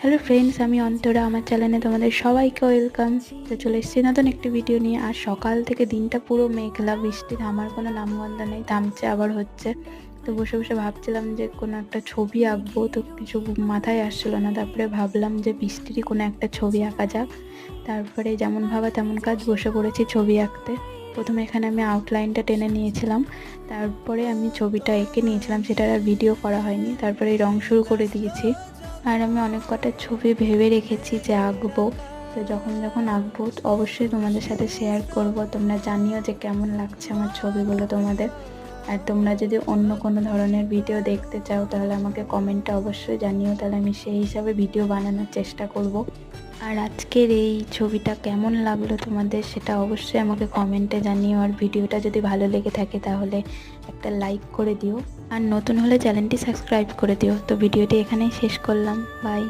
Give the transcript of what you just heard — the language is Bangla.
হ্যালো ফ্রেন্ডস, আমি অন্তরা। আমার চ্যানেলে তোমাদের সবাইকে ওয়েলকাম। তো চলে এসেছি নতুন একটি ভিডিও নিয়ে। আর সকাল থেকে দিনটা পুরো মেঘলা, বৃষ্টি থামার কোনো নামগন্ধ নেই, থামছে আবার হচ্ছে। তো বসে বসে ভাবছিলাম যে কোনো একটা ছবি আঁকবো, তো কিছু মাথায় আসছিলো না। তারপরে ভাবলাম যে বৃষ্টিরই কোনো একটা ছবি আঁকা যাক। তারপরে যেমন ভাবা তেমন কাজ, বসে পড়েছি ছবি আঁকতে। প্রথমে এখানে আমি আউটলাইনটা টেনে নিয়েছিলাম, তারপরে আমি ছবিটা এঁকে নিয়েছিলাম, সেটার আর ভিডিও করা হয়নি। তারপরে রং শুরু করে দিয়েছি। আর আমি অনেক কটা ছবি ভেবে রেখেছি যে আঁকবো। তো যখন যখন আঁকবো অবশ্যই তোমাদের সাথে শেয়ার করব। তোমরা জানিও যে কেমন লাগছে আমার ছবিগুলো তোমাদের। আর তোমরা যদি অন্য কোনো ধরনের ভিডিও দেখতে চাও তাহলে আমাকে কমেন্টে অবশ্যই জানিও, তাহলে আমি সেই হিসাবে ভিডিও বানানোর চেষ্টা করব। আর আজকের এই ছবিটা কেমন লাগলো তোমাদের সেটা অবশ্যই আমাকে কমেন্টে জানিও। আর ভিডিওটা যদি ভালো লেগে থাকে তাহলে একটা লাইক করে দিও, আর নতুন হলে চ্যানেলটি সাবস্ক্রাইব করে দিও। তো ভিডিওটি এখানেই শেষ করলাম। বাই।